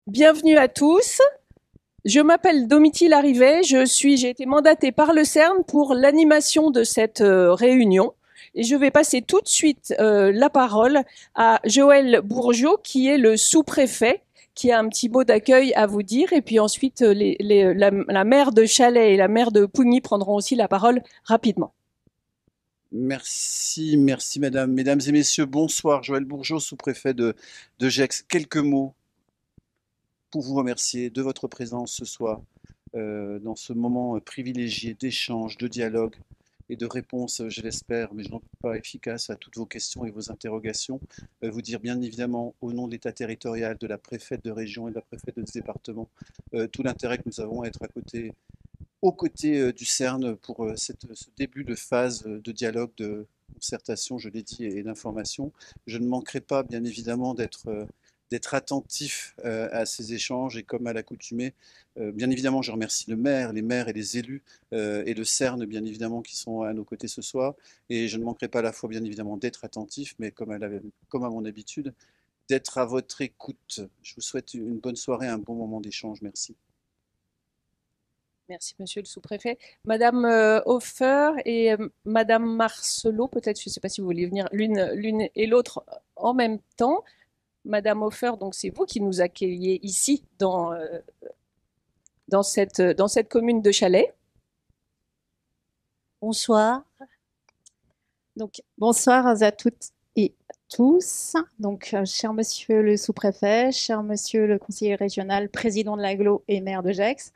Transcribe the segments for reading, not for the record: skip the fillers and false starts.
Bienvenue à tous. Je m'appelle Domitille Larrivet. J'ai été mandatée par le CERN pour l'animation de cette réunion. Et je vais passer tout de suite la parole à Joël Bourgeot, qui est le sous-préfet, qui a un petit mot d'accueil à vous dire. Et puis ensuite, la maire de Chalais et la maire de Pougny prendront aussi la parole rapidement. Merci, merci madame. Mesdames et messieurs, bonsoir. Joël Bourgeot, sous-préfet de Gex. Quelques mots pour vous remercier de votre présence ce soir dans ce moment privilégié d'échange, de dialogue et de réponse, je l'espère, mais je n'en doute pas, efficace à toutes vos questions et vos interrogations. Vous dire bien évidemment au nom de l'État territorial, de la préfète de région et de la préfète de département, tout l'intérêt que nous avons à être aux côtés du CERN pour ce début de phase de dialogue, de concertation, je l'ai dit, et d'information. Je ne manquerai pas, bien évidemment, d'être attentif à ces échanges et comme à l'accoutumée, bien évidemment, je remercie le maire, les maires et les élus et le CERN, bien évidemment, qui sont à nos côtés ce soir. Et je ne manquerai pas à la fois, bien évidemment, d'être attentif, mais comme à mon habitude, d'être à votre écoute. Je vous souhaite une bonne soirée, un bon moment d'échange. Merci. Merci, monsieur le sous-préfet. Madame Hofer et Madame Marcelot, peut-être, je ne sais pas si vous voulez venir l'une et l'autre en même temps. Madame Hofer, donc c'est vous qui nous accueillez ici dans cette commune de Chalais. Bonsoir. Donc, bonsoir à toutes et tous. Donc, cher monsieur le sous-préfet, cher monsieur le conseiller régional, président de l'Agglo et maire de Gex,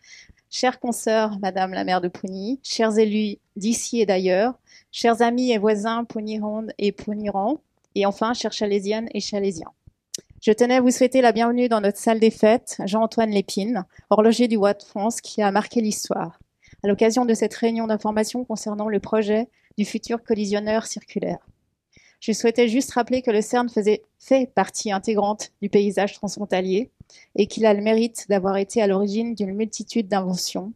chère consoeur, madame la maire de Pougny, chers élus d'ici et d'ailleurs, chers amis et voisins Pougny-Ronde et Pougny-Rand, et enfin, chers Chalaisiennes et Chalaisiens. Je tenais à vous souhaiter la bienvenue dans notre salle des fêtes, Jean-Antoine Lépine, horloger du roi de France qui a marqué l'histoire, à l'occasion de cette réunion d'information concernant le projet du futur collisionneur circulaire. Je souhaitais juste rappeler que le CERN fait partie intégrante du paysage transfrontalier et qu'il a le mérite d'avoir été à l'origine d'une multitude d'inventions,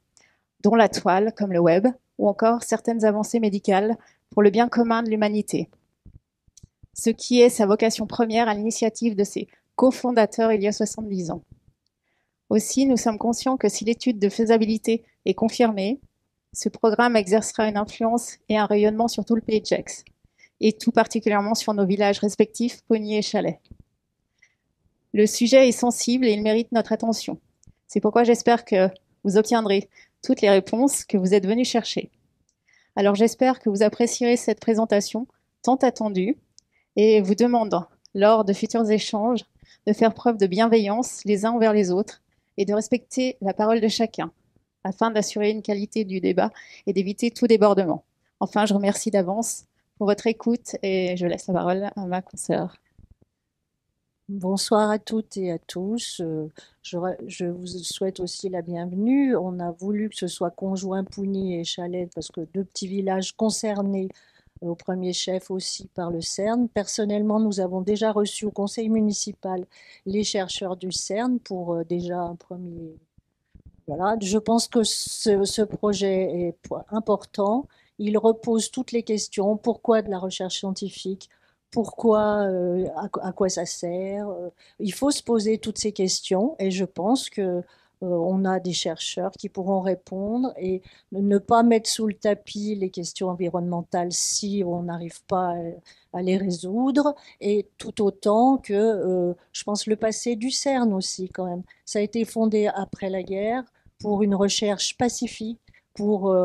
dont la toile, comme le web, ou encore certaines avancées médicales pour le bien commun de l'humanité. Ce qui est sa vocation première à l'initiative de ses cofondateurs il y a 70 ans. Aussi, nous sommes conscients que si l'étude de faisabilité est confirmée, ce programme exercera une influence et un rayonnement sur tout le pays de Gex, et tout particulièrement sur nos villages respectifs, Pougny et Chalais. Le sujet est sensible et il mérite notre attention. C'est pourquoi j'espère que vous obtiendrez toutes les réponses que vous êtes venus chercher. Alors j'espère que vous apprécierez cette présentation tant attendue et vous demande, lors de futurs échanges, de faire preuve de bienveillance les uns envers les autres et de respecter la parole de chacun, afin d'assurer une qualité du débat et d'éviter tout débordement. Enfin, je remercie d'avance pour votre écoute et je laisse la parole à ma consoeur. Bonsoir à toutes et à tous. Je vous souhaite aussi la bienvenue. On a voulu que ce soit conjoint Pougny et Chalais parce que deux petits villages concernés au premier chef aussi par le CERN. Personnellement, nous avons déjà reçu au conseil municipal les chercheurs du CERN pour déjà un premier... Voilà, je pense que ce projet est important. Il repose toutes les questions. Pourquoi de la recherche scientifique? Pourquoi, à quoi ça sert? Il faut se poser toutes ces questions et je pense que on a des chercheurs qui pourront répondre et ne pas mettre sous le tapis les questions environnementales si on n'arrive pas à les résoudre et tout autant que je pense le passé du CERN aussi quand même. Ça a été fondé après la guerre pour une recherche pacifique, pour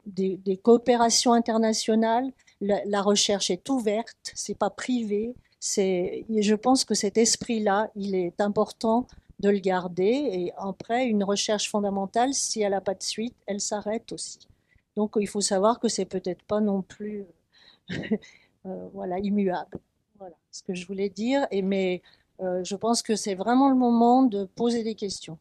des coopérations internationales. La recherche est ouverte, c'est pas privé. Je pense que cet esprit-là, il est important de le garder. Et après, une recherche fondamentale, si elle n'a pas de suite, elle s'arrête aussi. Donc, il faut savoir que c'est peut-être pas non plus voilà, immuable. Voilà ce que je voulais dire. Mais je pense que c'est vraiment le moment de poser des questions.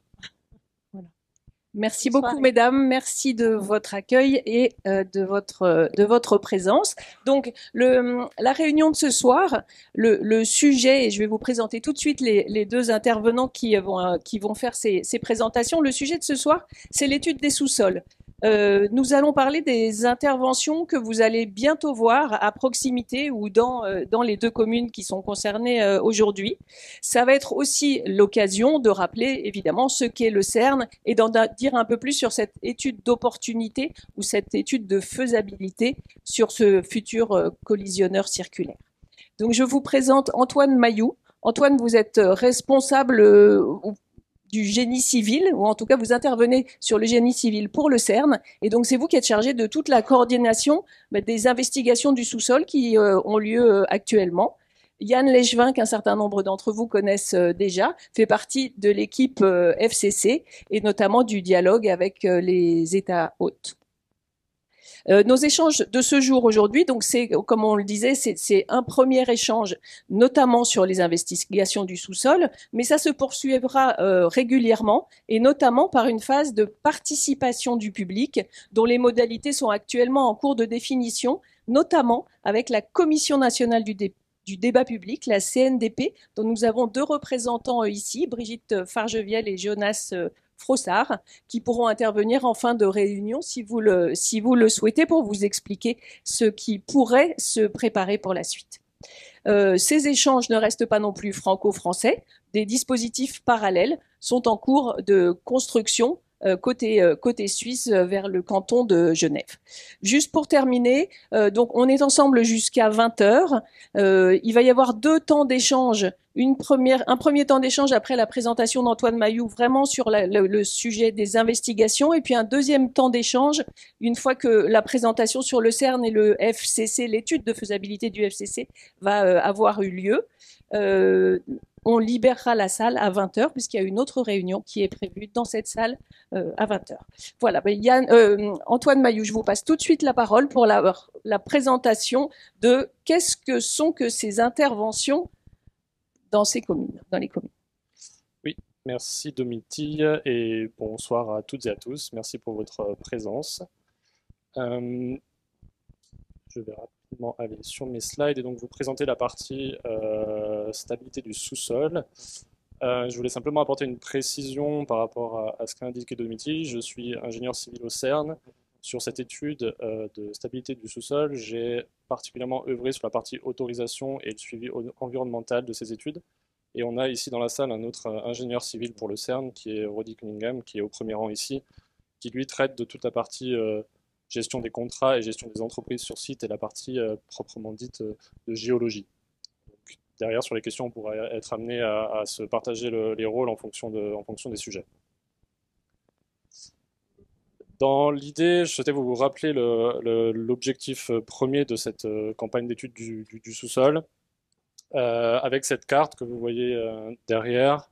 Merci beaucoup, mesdames. Merci de votre accueil et de votre présence. Donc, la réunion de ce soir, le sujet, et je vais vous présenter tout de suite les deux intervenants qui vont faire ces présentations. Le sujet de ce soir, c'est l'étude des sous-sols. Nous allons parler des interventions que vous allez bientôt voir à proximité ou dans les deux communes qui sont concernées aujourd'hui. Ça va être aussi l'occasion de rappeler évidemment ce qu'est le CERN et d'en dire un peu plus sur cette étude d'opportunité ou cette étude de faisabilité sur ce futur collisionneur circulaire. Donc je vous présente Antoine Mailloux. Antoine, vous êtes responsable du génie civil, ou en tout cas vous intervenez sur le génie civil pour le CERN, et donc c'est vous qui êtes chargé de toute la coordination des investigations du sous-sol qui ont lieu actuellement. Yann Lechevin, qu'un certain nombre d'entre vous connaissent déjà, fait partie de l'équipe FCC et notamment du dialogue avec les États hôtes. Nos échanges de ce jour aujourd'hui, donc c'est, comme on le disait, c'est un premier échange, notamment sur les investigations du sous-sol, mais ça se poursuivra régulièrement et notamment par une phase de participation du public dont les modalités sont actuellement en cours de définition, notamment avec la Commission nationale du débat public, la CNDP, dont nous avons deux représentants ici, Brigitte Fargevielle et Jonas Frossard, qui pourront intervenir en fin de réunion si vous le souhaitez pour vous expliquer ce qui pourrait se préparer pour la suite. Ces échanges ne restent pas non plus franco-français. Des dispositifs parallèles sont en cours de construction côté suisse vers le canton de Genève. Juste pour terminer, donc on est ensemble jusqu'à 20h. Il va y avoir deux temps d'échange. Un premier temps d'échange après la présentation d'Antoine Mailloux, vraiment sur le sujet des investigations, et puis un deuxième temps d'échange une fois que la présentation sur le CERN et le FCC, l'étude de faisabilité du FCC, va avoir eu lieu. On libérera la salle à 20h, puisqu'il y a une autre réunion qui est prévue dans cette salle à 20h. Voilà, Antoine Mailloux, je vous passe tout de suite la parole pour la présentation de qu'est-ce que sont que ces interventions dans les communes. Oui, merci Domitille et bonsoir à toutes et à tous. Merci pour votre présence. Je vais rapidement aller sur mes slides et donc vous présenter la partie stabilité du sous-sol. Je voulais simplement apporter une précision par rapport à ce qu'a indiqué Domitille. Je suis ingénieur civil au CERN. Sur cette étude de stabilité du sous-sol, j'ai particulièrement œuvré sur la partie autorisation et le suivi environnemental de ces études. Et on a ici dans la salle un autre ingénieur civil pour le CERN, qui est Roddy Cunningham, qui est au premier rang ici, qui lui traite de toute la partie gestion des contrats et gestion des entreprises sur site et la partie proprement dite de géologie. Donc, derrière, sur les questions, on pourra être amené à se partager les rôles en fonction des sujets. Dans l'idée, je souhaitais vous rappeler l'objectif premier de cette campagne d'étude du sous-sol, avec cette carte que vous voyez derrière,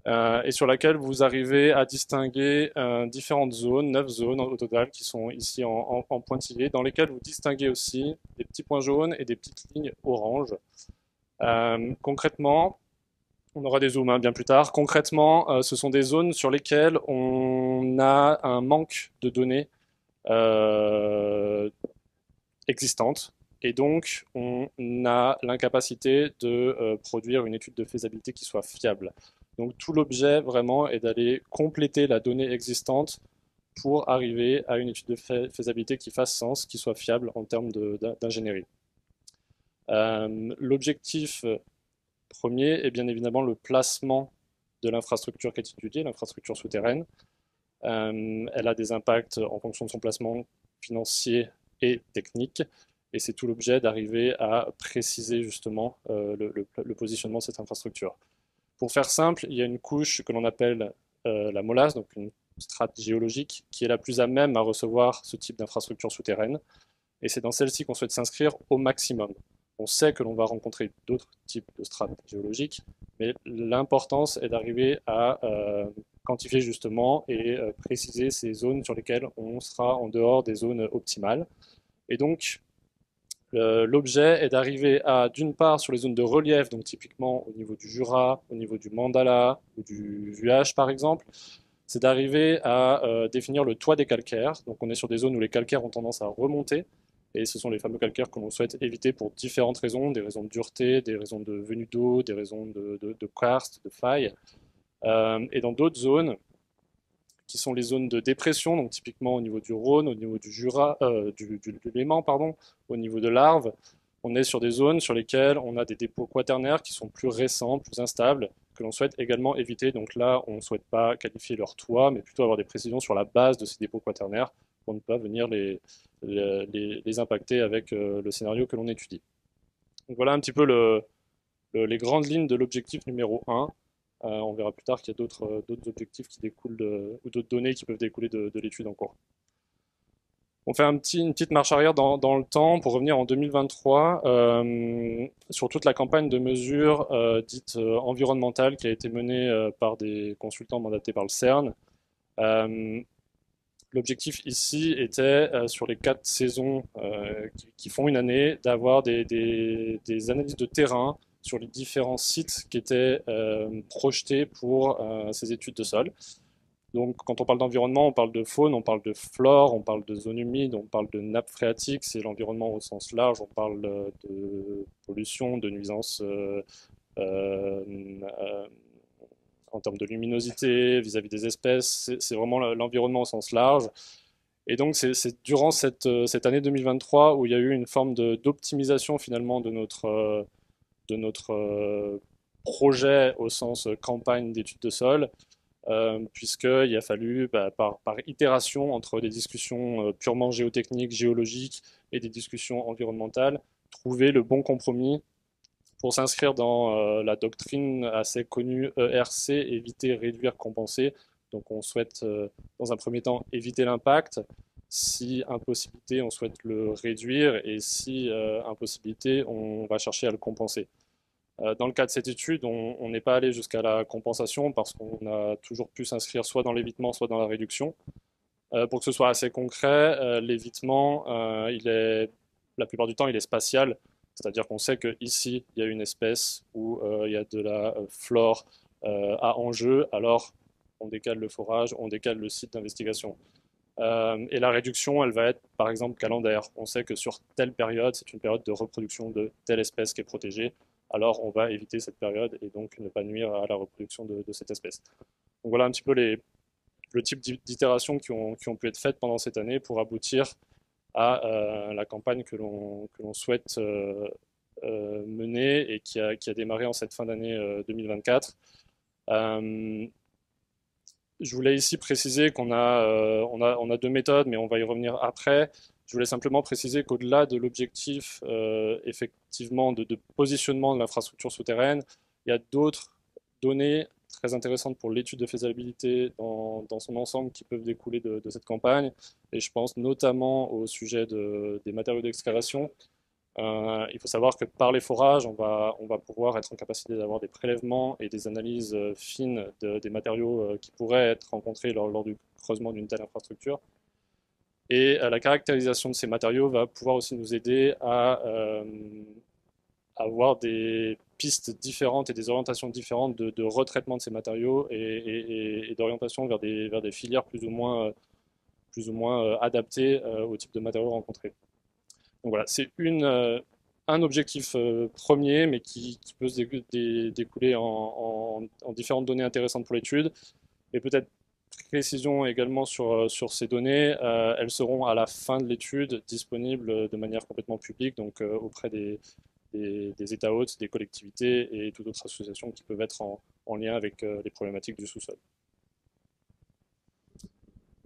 et sur laquelle vous arrivez à distinguer différentes zones, 9 zones au total, qui sont ici en pointillés, dans lesquelles vous distinguez aussi des petits points jaunes et des petites lignes oranges. Concrètement, on aura des zooms bien plus tard. Concrètement, ce sont des zones sur lesquelles on a un manque de données existantes. Et donc, on a l'incapacité de produire une étude de faisabilité qui soit fiable. Donc, tout l'objet, vraiment, est d'aller compléter la donnée existante pour arriver à une étude de faisabilité qui fasse sens, qui soit fiable en termes d'ingénierie. L'objectif premier est bien évidemment le placement de l'infrastructure qui est étudiée, l'infrastructure souterraine. Elle a des impacts en fonction de son placement financier et technique. Et c'est tout l'objet d'arriver à préciser justement le positionnement de cette infrastructure. Pour faire simple, il y a une couche que l'on appelle la molasse, donc une strate géologique, qui est la plus à même à recevoir ce type d'infrastructure souterraine. Et c'est dans celle-ci qu'on souhaite s'inscrire au maximum. On sait que l'on va rencontrer d'autres types de strates géologiques, mais l'importance est d'arriver à quantifier justement et préciser ces zones sur lesquelles on sera en dehors des zones optimales. Et donc, l'objet est d'arriver à, d'une part, sur les zones de relief, donc typiquement au niveau du Jura, au niveau du Mandala ou du Vuache par exemple, c'est d'arriver à définir le toit des calcaires. Donc on est sur des zones où les calcaires ont tendance à remonter, et ce sont les fameux calcaires que l'on souhaite éviter pour différentes raisons, des raisons de dureté, des raisons de venue d'eau, des raisons de karst, de faille. Et dans d'autres zones, qui sont les zones de dépression, donc typiquement au niveau du Rhône, au niveau du Jura, du Léman, pardon, au niveau de l'Arve. On est sur des zones sur lesquelles on a des dépôts quaternaires qui sont plus récents, plus instables, que l'on souhaite également éviter. Donc là, on ne souhaite pas qualifier leur toit, mais plutôt avoir des précisions sur la base de ces dépôts quaternaires pour ne pas venir les impacter avec le scénario que l'on étudie. Donc voilà un petit peu les grandes lignes de l'objectif numéro 1. On verra plus tard qu'il y a d'autres objectifs qui découlent ou d'autres données qui peuvent découler de l'étude en cours. On fait une petite marche arrière dans le temps pour revenir en 2023 sur toute la campagne de mesures dites environnementales qui a été menée par des consultants mandatés par le CERN. L'objectif ici était, sur les 4 saisons qui font une année, d'avoir des analyses de terrain sur les différents sites qui étaient projetés pour ces études de sol. Donc, quand on parle d'environnement, on parle de faune, on parle de flore, on parle de zones humides, on parle de nappes phréatiques, c'est l'environnement au sens large, on parle de pollution, de nuisances en termes de luminosité vis-à-vis des espèces, c'est vraiment l'environnement au sens large. Et donc, c'est durant cette année 2023 où il y a eu une forme d'optimisation finalement de notre projet au sens campagne d'études de sol, puisqu'il a fallu, par itération entre des discussions purement géotechniques, géologiques et des discussions environnementales, trouver le bon compromis pour s'inscrire dans la doctrine assez connue ERC, éviter, réduire, compenser. Donc on souhaite, dans un premier temps, éviter l'impact. Si impossibilité, on souhaite le réduire, et si impossibilité, on va chercher à le compenser. Dans le cas de cette étude, on n'est pas allé jusqu'à la compensation parce qu'on a toujours pu s'inscrire soit dans l'évitement, soit dans la réduction. Pour que ce soit assez concret, l'évitement, la plupart du temps, il est spatial, c'est-à-dire qu'on sait qu'ici, il y a une espèce où il y a de la flore à enjeu, alors on décale le forage, on décale le site d'investigation. Et la réduction, elle va être par exemple calendaire. On sait que sur telle période, c'est une période de reproduction de telle espèce qui est protégée, alors on va éviter cette période et donc ne pas nuire à la reproduction de cette espèce. Donc voilà un petit peu le type d'itérations qui ont pu être faites pendant cette année pour aboutir à la campagne que l'on souhaite mener et qui a démarré en cette fin d'année 2024. Je voulais ici préciser qu'on a 2 méthodes, mais on va y revenir après. Je voulais simplement préciser qu'au-delà de l'objectif effectivement de positionnement de l'infrastructure souterraine, il y a d'autres données très intéressantes pour l'étude de faisabilité dans son ensemble qui peuvent découler de cette campagne. Et je pense notamment au sujet des matériaux d'excavation. Il faut savoir que par les forages, on va pouvoir être en capacité d'avoir des prélèvements et des analyses fines des matériaux qui pourraient être rencontrés lors du creusement d'une telle infrastructure. Et la caractérisation de ces matériaux va pouvoir aussi nous aider à avoir des pistes différentes et des orientations différentes de retraitement de ces matériaux et d'orientation vers des filières plus ou moins adaptées au type de matériaux rencontrés. Donc voilà, c'est un objectif premier, mais qui peut se découler en différentes données intéressantes pour l'étude. Et peut-être précision également sur ces données, elles seront à la fin de l'étude disponibles de manière complètement publique, donc auprès des États hôtes, des collectivités et toute autre association qui peuvent être en lien avec les problématiques du sous-sol.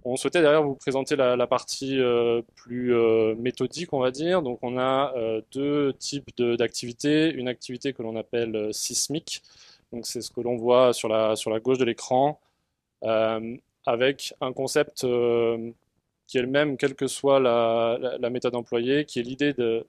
On souhaitait d'ailleurs vous présenter la partie plus méthodique, on va dire. Donc on a 2 types d'activités. Une activité que l'on appelle sismique, donc c'est ce que l'on voit sur la gauche de l'écran, avec un concept qui est le même, quelle que soit la méthode employée, qui est l'idée de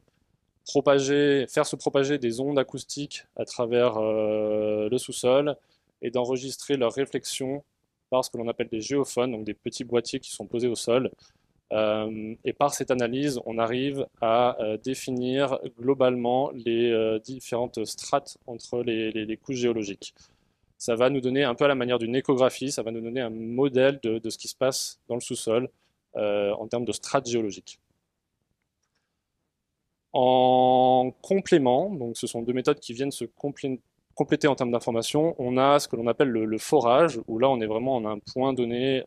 faire se propager des ondes acoustiques à travers le sous-sol et d'enregistrer leurs réflexions par ce que l'on appelle des géophones, donc des petits boîtiers qui sont posés au sol. Et par cette analyse, on arrive à définir globalement les différentes strates entre les couches géologiques. Ça va nous donner un peu à la manière d'une échographie, ça va nous donner un modèle de ce qui se passe dans le sous-sol en termes de strates géologiques. En complément, donc ce sont 2 méthodes qui viennent se compléter en termes d'information, on a ce que l'on appelle le forage, où là on est vraiment en un point donné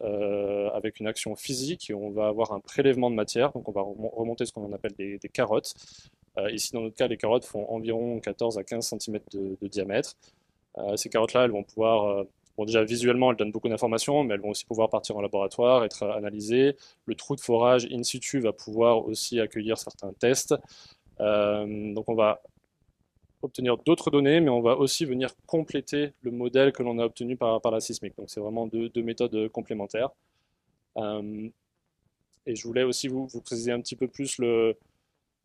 avec une action physique, et on va avoir un prélèvement de matière, donc on va remonter ce qu'on appelle des carottes. Ici dans notre cas, les carottes font environ 14 à 15 cm de diamètre. Ces carottes-là, elles vont pouvoir, bon déjà visuellement elles donnent beaucoup d'informations, mais elles vont aussi pouvoir partir en laboratoire, être analysées. Le trou de forage in situ va pouvoir aussi accueillir certains tests. Donc on va obtenir d'autres données, mais on va aussi venir compléter le modèle que l'on a obtenu par la sismique. Donc c'est vraiment deux méthodes complémentaires. Et je voulais aussi vous préciser un petit peu plus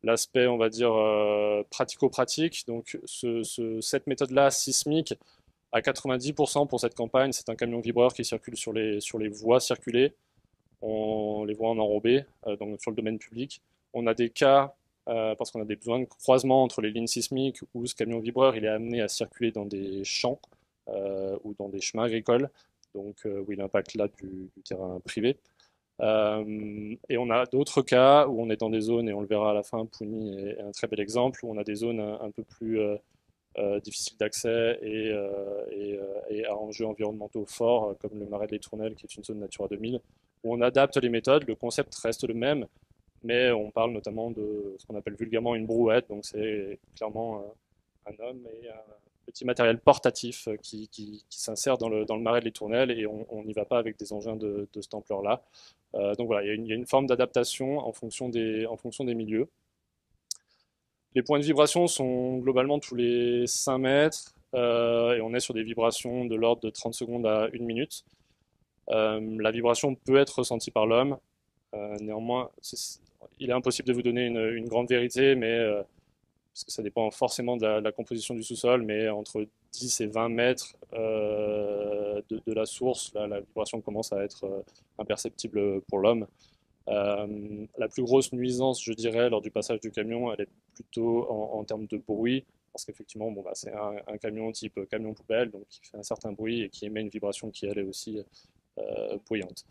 l'aspect, on va dire, pratico-pratique. Donc cette méthode-là, sismique, à 90% pour cette campagne, c'est un camion vibreur qui circule sur les voies circulées. On les voit en enrobé, donc sur le domaine public. On a des cas parce qu'on a des besoins de croisement entre les lignes sismiques où ce camion vibreur il est amené à circuler dans des champs ou dans des chemins agricoles, donc où il impacte là du terrain privé. Et on a d'autres cas où on est dans des zones, et on le verra à la fin, Pougny est un très bel exemple, où on a des zones un peu plus difficiles d'accès et à enjeux environnementaux forts, comme le Marais de l'Étournel, qui est une zone Natura 2000, où on adapte les méthodes, le concept reste le même, mais on parle notamment de ce qu'on appelle vulgairement une brouette, donc c'est clairement un homme et un petit matériel portatif qui s'insère dans le marais de l'Étournel, et on n'y va pas avec des engins de cette ampleur-là. Donc voilà, il y a une forme d'adaptation en fonction des milieux. Les points de vibration sont globalement tous les 5 mètres, et on est sur des vibrations de l'ordre de 30 secondes à 1 minute. La vibration peut être ressentie par l'homme. Néanmoins, il est impossible de vous donner une grande vérité, mais parce que ça dépend forcément de la composition du sous-sol, mais entre 10 et 20 mètres de la source, la vibration commence à être imperceptible pour l'homme. La plus grosse nuisance, je dirais, lors du passage du camion, elle est plutôt en termes de bruit, parce qu'effectivement, bon, c'est un camion type camion poubelle, donc qui fait un certain bruit et qui émet une vibration qui, elle, est aussi bruyante.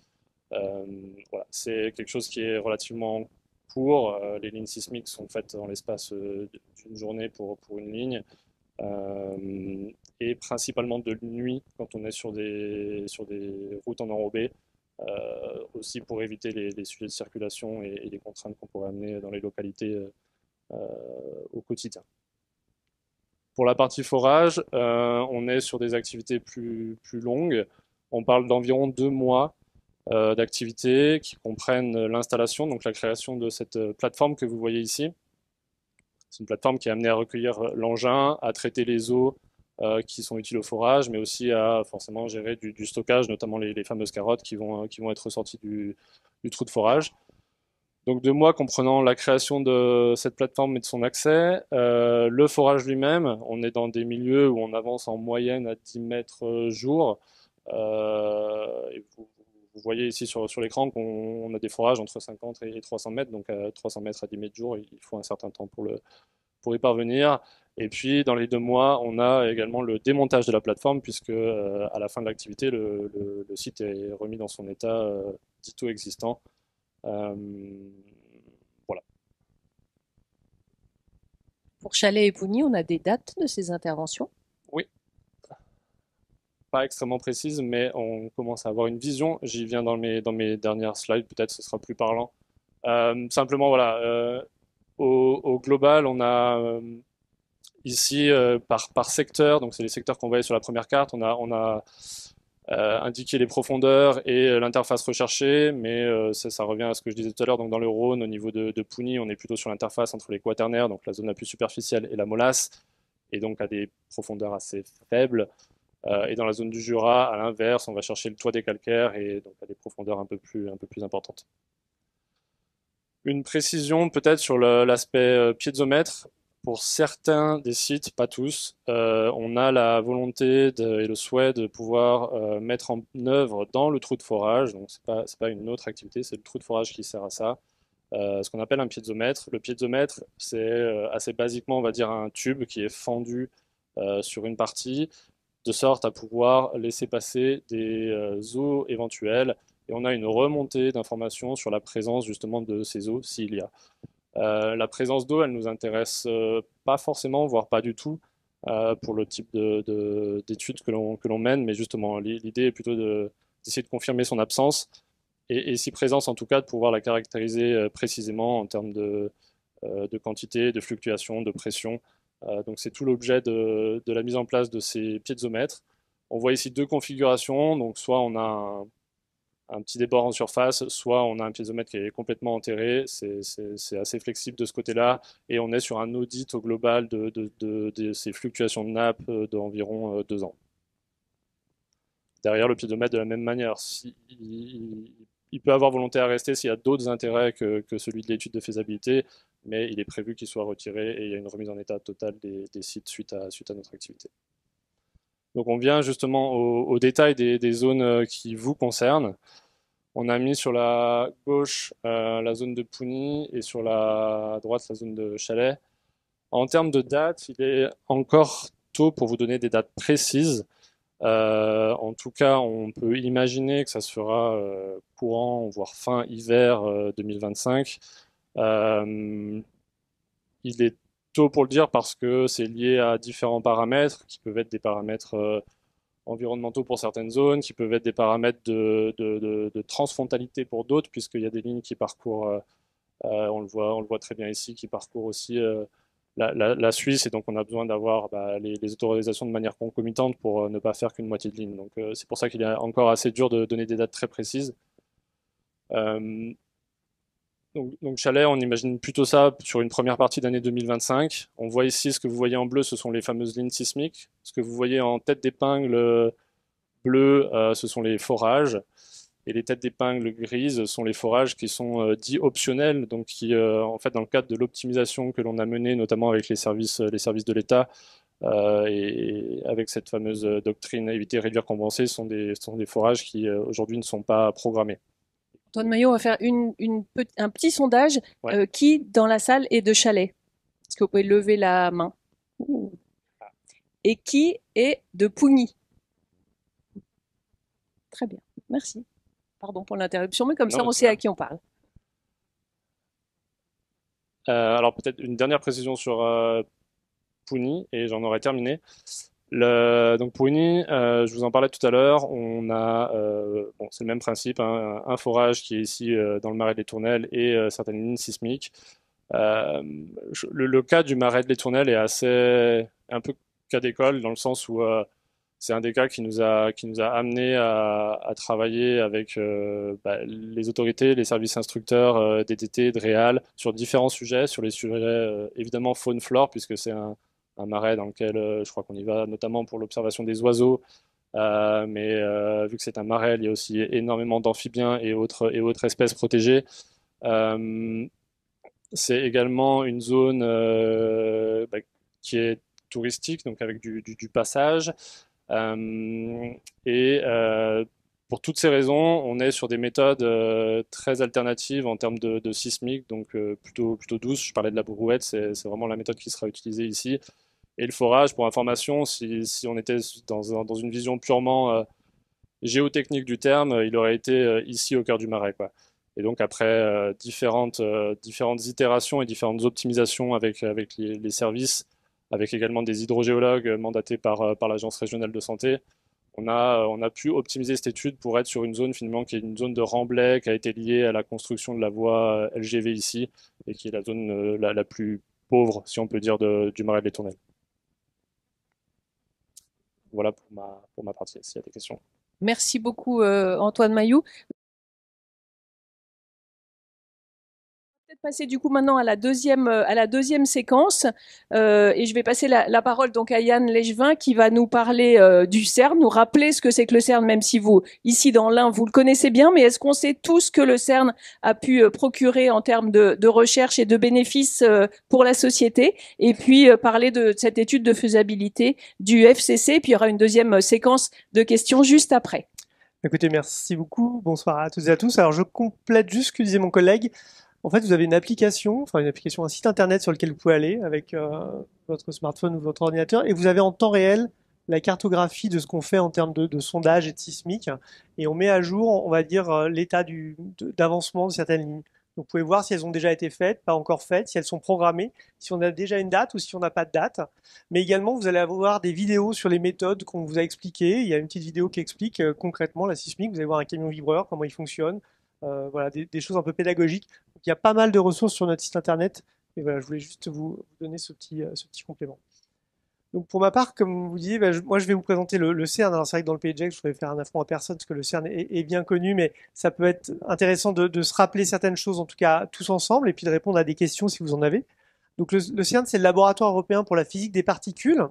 Voilà, c'est quelque chose qui est relativement court. Les lignes sismiques sont faites en l'espace d'une journée pour une ligne, et principalement de nuit quand on est sur des routes en enrobé, aussi pour éviter les sujets de circulation et les contraintes qu'on pourrait amener dans les localités au quotidien. Pour la partie forage, on est sur des activités plus longues. On parle d'environ 2 mois d'activités qui comprennent l'installation, donc la création de cette plateforme que vous voyez ici. C'est une plateforme qui est amenée à recueillir l'engin, à traiter les eaux qui sont utiles au forage, mais aussi à forcément gérer du stockage, notamment les fameuses carottes qui vont être ressorties du trou de forage. Donc 2 mois comprenant la création de cette plateforme et de son accès. Le forage lui-même, on est dans des milieux où on avance en moyenne à 10 mètres jour. Et vous voyez ici sur l'écran qu'on a des forages entre 50 et 300 mètres, donc à 300 mètres à 10 mètres jour, il faut un certain temps pour y parvenir. Et puis dans les 2 mois, on a également le démontage de la plateforme, puisque à la fin de l'activité, le site est remis dans son état ditto existant. Voilà. Pour Chalais et Pougny, on a des dates de ces interventions? Oui. Pas extrêmement précise, mais on commence à avoir une vision. J'y viens dans mes dernières slides, peut-être ce sera plus parlant. Simplement, voilà, au global, on a ici par secteur, donc c'est les secteurs qu'on voyait sur la première carte, on a indiqué les profondeurs et l'interface recherchée, mais ça revient à ce que je disais tout à l'heure. Donc dans le Rhône, au niveau de Pougny, on est plutôt sur l'interface entre les quaternaires, donc la zone la plus superficielle, et la molasse, et donc à des profondeurs assez faibles. Et dans la zone du Jura, à l'inverse, on va chercher le toit des calcaires et donc à des profondeurs un peu plus importantes. Une précision peut-être sur l'aspect piézomètre. Pour certains des sites, pas tous, on a la volonté et le souhait de pouvoir mettre en œuvre dans le trou de forage, donc c'est pas une autre activité, c'est le trou de forage qui sert à ça, ce qu'on appelle un piézomètre. Le piézomètre, c'est assez basiquement, on va dire, un tube qui est fendu sur une partie, de sorte à pouvoir laisser passer des eaux éventuelles, et on a une remontée d'informations sur la présence justement de ces eaux, s'il y a. La présence d'eau, elle nous intéresse pas forcément, voire pas du tout, pour le type d'études que l'on mène, mais justement, l'idée est plutôt d'essayer de confirmer son absence, et si présence en tout cas, de pouvoir la caractériser précisément en termes de quantité, de fluctuation, de pression. Donc c'est tout l'objet de la mise en place de ces piézomètres. On voit ici deux configurations, donc soit on a un petit débord en surface, soit on a un piézomètre qui est complètement enterré, c'est assez flexible de ce côté-là, et on est sur un audit au global de ces fluctuations de nappe d'environ 2 ans. Derrière le piézomètre de la même manière, il peut avoir volonté à rester s'il y a d'autres intérêts que celui de l'étude de faisabilité, mais il est prévu qu'il soit retiré et il y a une remise en état totale des sites suite à notre activité. Donc on vient justement au détail des zones qui vous concernent. On a mis sur la gauche la zone de Pougny et sur la droite la zone de Chalais. En termes de date, il est encore tôt pour vous donner des dates précises. En tout cas, on peut imaginer que ça se fera courant, voire fin hiver 2025. Il est tôt pour le dire parce que c'est lié à différents paramètres qui peuvent être des paramètres environnementaux pour certaines zones, qui peuvent être des paramètres de transfrontalité pour d'autres, puisqu'il y a des lignes qui parcourent, on le voit très bien ici, qui parcourent aussi la Suisse, et donc on a besoin d'avoir les autorisations de manière concomitante pour ne pas faire qu'une moitié de ligne. Donc c'est pour ça qu'il est encore assez dur de donner des dates très précises. Donc Chalais, on imagine plutôt ça sur une première partie d'année 2025. On voit ici, ce que vous voyez en bleu, ce sont les fameuses lignes sismiques. Ce que vous voyez en tête d'épingle bleue, ce sont les forages. Et les têtes d'épingle grises sont les forages qui sont dits optionnels, donc qui, en fait, dans le cadre de l'optimisation que l'on a menée, notamment avec les services de l'État, et avec cette fameuse doctrine éviter, réduire, compenser, sont des forages qui aujourd'hui ne sont pas programmés. Antoine Maillot, on va faire un petit sondage. Ouais. Qui dans la salle est de Chalais? Est-ce que vous pouvez lever la main? Et qui est de Pougny? Très bien, merci. Pardon pour l'interruption, mais comme ça on sait à qui on parle. Alors peut-être une dernière précision sur Pougny, et j'en aurai terminé. Donc Pougny, je vous en parlais tout à l'heure, on a, c'est le même principe, hein, un forage qui est ici dans le marais de l'Étournelle et certaines lignes sismiques. Le cas du marais de l'Étournelle est un peu cas d'école, dans le sens où c'est un des cas qui nous a amené à travailler avec les autorités, les services instructeurs DTT, de Réal, sur différents sujets, sur les sujets évidemment faune-flore, puisque c'est un marais dans lequel je crois qu'on y va notamment pour l'observation des oiseaux, mais vu que c'est un marais, il y a aussi énormément d'amphibiens et autres espèces protégées. C'est également une zone qui est touristique, donc avec du passage. Pour toutes ces raisons, on est sur des méthodes très alternatives en termes de sismique, donc plutôt douces. Je parlais de la brouette, c'est vraiment la méthode qui sera utilisée ici. Et le forage, pour information, si on était dans une vision purement géotechnique du terme, il aurait été ici au cœur du marais, quoi. Et donc après différentes itérations et différentes optimisations avec les services, avec également des hydrogéologues mandatés par l'Agence régionale de santé, on a pu optimiser cette étude pour être sur une zone finalement qui est une zone de remblai qui a été liée à la construction de la voie LGV ici, et qui est la zone la plus pauvre, si on peut dire, du marais de l'Étournelle. Voilà pour ma partie, s'il y a des questions. Merci beaucoup Antoine Maillot. Passer du coup maintenant à la deuxième séquence et je vais passer la parole donc à Yann Légevin qui va nous parler du CERN, nous rappeler ce que c'est que le CERN, même si vous ici dans l'Ain vous le connaissez bien, mais est-ce qu'on sait tout ce que le CERN a pu procurer en termes de recherche et de bénéfices pour la société, et puis parler de cette étude de faisabilité du FCC, puis il y aura une deuxième séquence de questions juste après. Écoutez, merci beaucoup, bonsoir à toutes et à tous. Alors je complète juste ce que disait mon collègue. En fait, vous avez une application, un site internet sur lequel vous pouvez aller avec votre smartphone ou votre ordinateur, et vous avez en temps réel la cartographie de ce qu'on fait en termes de sondage et de sismique, et on met à jour, on va dire, l'état d'avancement de certaines lignes. Donc, vous pouvez voir si elles ont déjà été faites, pas encore faites, si elles sont programmées, si on a déjà une date ou si on n'a pas de date. Mais également, vous allez avoir des vidéos sur les méthodes qu'on vous a expliquées. Il y a une petite vidéo qui explique concrètement la sismique. Vous allez voir un camion vibreur, comment il fonctionne. Voilà, des choses un peu pédagogiques. Donc, il y a pas mal de ressources sur notre site internet. Et voilà, je voulais juste vous donner ce petit complément. Donc pour ma part, comme vous disiez, moi je vais vous présenter le CERN. Alors c'est vrai que dans le pays de Gex, je ne vais faire un affront à personne parce que le CERN est bien connu, mais ça peut être intéressant de se rappeler certaines choses, en tout cas tous ensemble, et puis de répondre à des questions si vous en avez. Donc le CERN, c'est le laboratoire européen pour la physique des particules.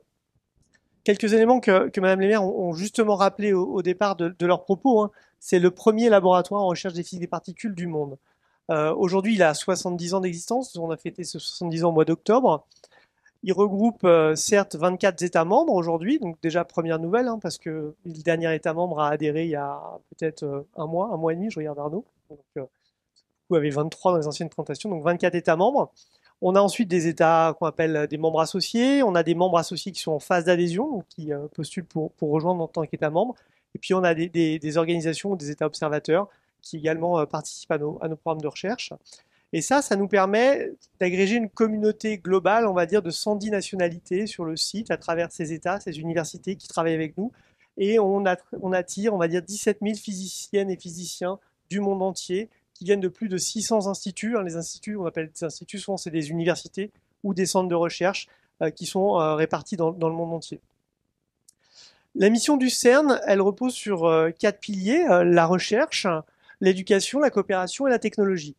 Quelques éléments que Madame les maires ont justement rappelé au départ de leurs propos. Hein. C'est le premier laboratoire en recherche des physiques des particules du monde. Aujourd'hui, il a 70 ans d'existence. On a fêté ce 70 ans au mois d'octobre. Il regroupe certes 24 États membres aujourd'hui, donc déjà première nouvelle, hein, parce que le dernier État membre a adhéré il y a peut-être un mois et demi, je regarde Arnaud. Donc, vous avez 23 dans les anciennes présentations, donc 24 États membres. On a ensuite des États qu'on appelle des membres associés, on a des membres associés qui sont en phase d'adhésion, donc qui postulent pour rejoindre en tant qu'État membre, et puis on a des organisations, des États observateurs qui également participent à nos programmes de recherche. Et ça nous permet d'agréger une communauté globale, on va dire, de 110 nationalités sur le site à travers ces États, ces universités qui travaillent avec nous. Et on attire, on va dire, 17 000 physiciennes et physiciens du monde entier qui viennent de plus de 600 instituts. Les instituts, on appelle des instituts, souvent c'est des universités ou des centres de recherche qui sont répartis dans le monde entier. La mission du CERN, elle repose sur 4 piliers, la recherche, l'éducation, la coopération et la technologie.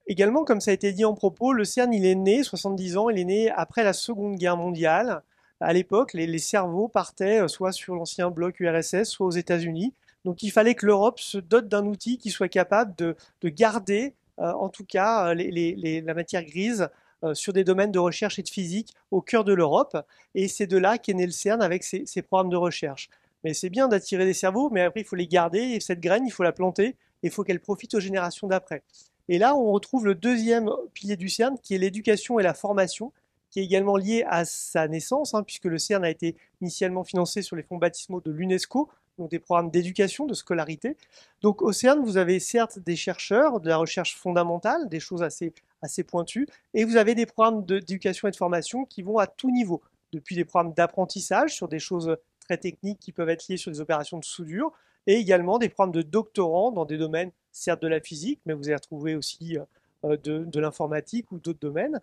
Également, comme ça a été dit en propos, le CERN, il est né, 70 ans, il est né après la Seconde Guerre mondiale. À l'époque, les cerveaux partaient soit sur l'ancien bloc URSS, soit aux États-Unis. Donc il fallait que l'Europe se dote d'un outil qui soit capable de garder, en tout cas, la matière grise sur des domaines de recherche et de physique au cœur de l'Europe. Et c'est de là qu'est né le CERN avec ses programmes de recherche. Mais c'est bien d'attirer des cerveaux, mais après, il faut les garder. Et cette graine, il faut la planter. Et il faut qu'elle profite aux générations d'après. Et là, on retrouve le deuxième pilier du CERN, qui est l'éducation et la formation, qui est également lié à sa naissance, hein, puisque le CERN a été initialement financé sur les fonds baptismaux de l'UNESCO, donc des programmes d'éducation, de scolarité. Donc au CERN, vous avez certes des chercheurs, de la recherche fondamentale, des choses assez pointues, et vous avez des programmes d'éducation et de formation qui vont à tout niveau, depuis des programmes d'apprentissage sur des choses très techniques qui peuvent être liées sur des opérations de soudure, et également des programmes de doctorants dans des domaines, certes de la physique, mais vous allez retrouver aussi de l'informatique ou d'autres domaines.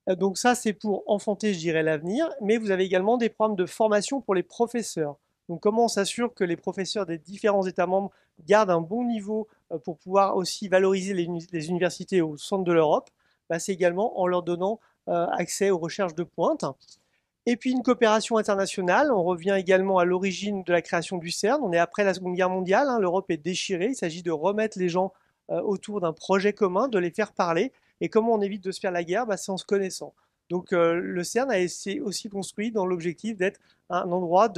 Donc ça, c'est pour enfanter, je dirais, l'avenir, mais vous avez également des programmes de formation pour les professeurs. Donc comment on s'assure que les professeurs des différents États membres gardent un bon niveau pour pouvoir aussi valoriser les universités au centre de l'Europe? C'est également en leur donnant accès aux recherches de pointe. Et puis une coopération internationale, on revient également à l'origine de la création du CERN, on est après la Seconde Guerre mondiale, hein, l'Europe est déchirée, il s'agit de remettre les gens autour d'un projet commun, de les faire parler, et comment on évite de se faire la guerre? C'est en se connaissant. Donc le CERN a été aussi construit dans l'objectif d'être un endroit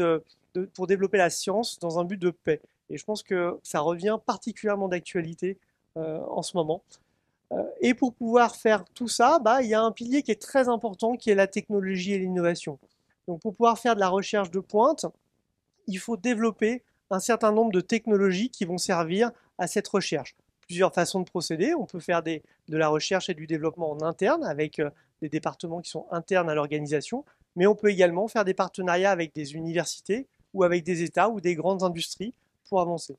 pour développer la science dans un but de paix. Et je pense que ça revient particulièrement d'actualité en ce moment. Et pour pouvoir faire tout ça, il y a un pilier qui est très important, qui est la technologie et l'innovation. Donc pour pouvoir faire de la recherche de pointe, il faut développer un certain nombre de technologies qui vont servir à cette recherche. Plusieurs façons de procéder. On peut faire de la recherche et du développement en interne avec des départements qui sont internes à l'organisation, mais on peut également faire des partenariats avec des universités ou avec des États ou des grandes industries pour avancer.